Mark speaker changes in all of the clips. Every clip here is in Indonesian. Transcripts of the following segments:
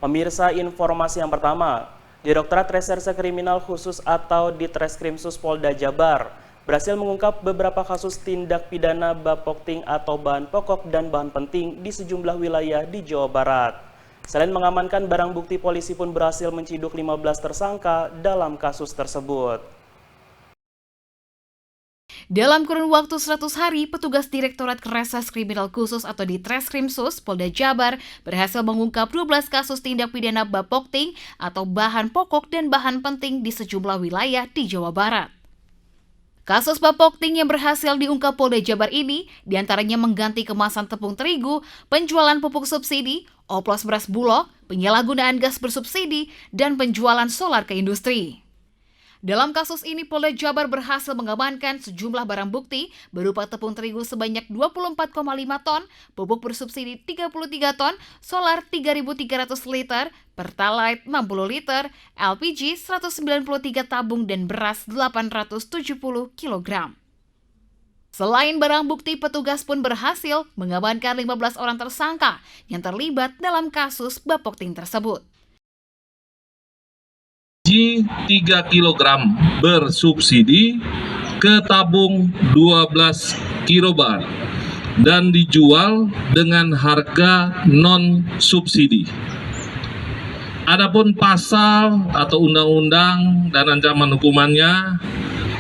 Speaker 1: Pemirsa, informasi yang pertama, Direktorat Reserse Kriminal Khusus atau Ditreskrimsus Polda Jabar berhasil mengungkap beberapa kasus tindak pidana bapokting atau bahan pokok dan bahan penting di sejumlah wilayah di Jawa Barat. Selain mengamankan barang bukti, polisi pun berhasil menciduk 15 tersangka dalam kasus tersebut.
Speaker 2: Dalam kurun waktu 100 hari, petugas Direktorat Reserse Kriminal Khusus atau Ditreskrimsus Polda Jabar berhasil mengungkap 12 kasus tindak pidana bapokting atau bahan pokok dan bahan penting di sejumlah wilayah di Jawa Barat. Kasus bapokting yang berhasil diungkap Polda Jabar ini diantaranya mengganti kemasan tepung terigu, penjualan pupuk subsidi, oplos beras bulog, penyalahgunaan gas bersubsidi, dan penjualan solar ke industri. Dalam kasus ini, Polda Jabar berhasil mengamankan sejumlah barang bukti berupa tepung terigu sebanyak 24,5 ton, pupuk bersubsidi 33 ton, solar 3.300 liter, Pertalite 60 liter, LPG 193 tabung, dan beras 870 kg. Selain barang bukti, petugas pun berhasil mengamankan 15 orang tersangka yang terlibat dalam kasus bapokting tersebut.
Speaker 3: 3 kg bersubsidi ke tabung 12 kilobar dan dijual dengan harga non-subsidi. Adapun pasal atau undang-undang dan ancaman hukumannya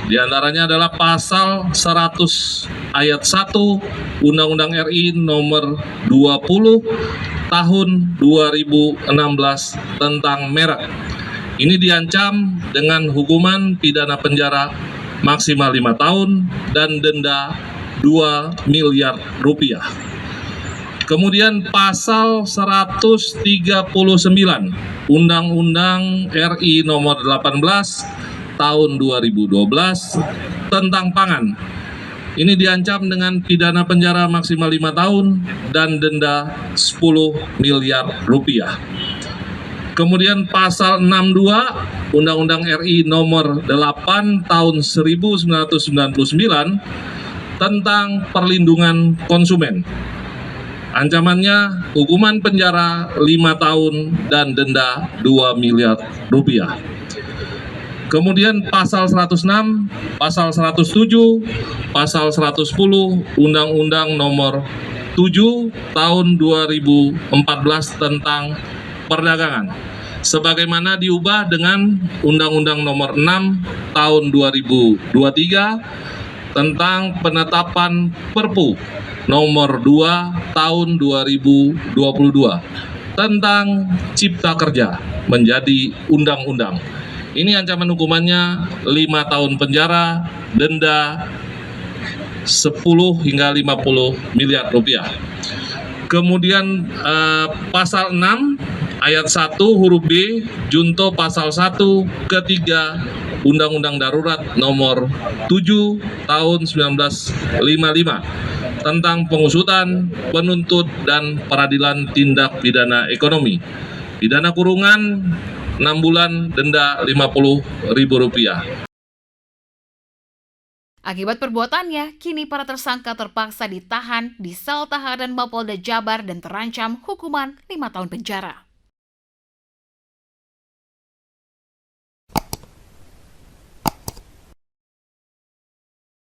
Speaker 3: diantaranya adalah pasal 100 ayat 1 Undang-Undang RI nomor 20 tahun 2016 tentang merek. Ini diancam dengan hukuman pidana penjara maksimal 5 tahun dan denda 2 miliar rupiah. Kemudian pasal 139 Undang-Undang RI nomor 18 tahun 2012 tentang pangan. Ini diancam dengan pidana penjara maksimal 5 tahun dan denda 10 miliar rupiah. Kemudian pasal 62 Undang-Undang RI nomor 8 tahun 1999 tentang perlindungan konsumen. Ancamannya hukuman penjara 5 tahun dan denda 2 miliar rupiah. Kemudian pasal 106, pasal 107, pasal 110 Undang-Undang nomor 7 tahun 2014 tentang perdagangan, sebagaimana diubah dengan Undang-Undang nomor 6 tahun 2023 tentang penetapan Perpu nomor 2 tahun 2022 tentang Cipta Kerja menjadi undang-undang. Ini ancaman hukumannya 5 tahun penjara, denda 10 hingga 50 miliar rupiah. Kemudian pasal 6 ayat 1 huruf B junto pasal 1 ketiga Undang-Undang Darurat nomor 7 tahun 1955 tentang pengusutan, penuntut, dan peradilan tindak pidana ekonomi. Pidana kurungan 6 bulan, denda Rp50.000.
Speaker 2: Akibat perbuatannya, kini para tersangka terpaksa ditahan di sel tahanan Mapolda Jabar dan terancam hukuman 5 tahun penjara.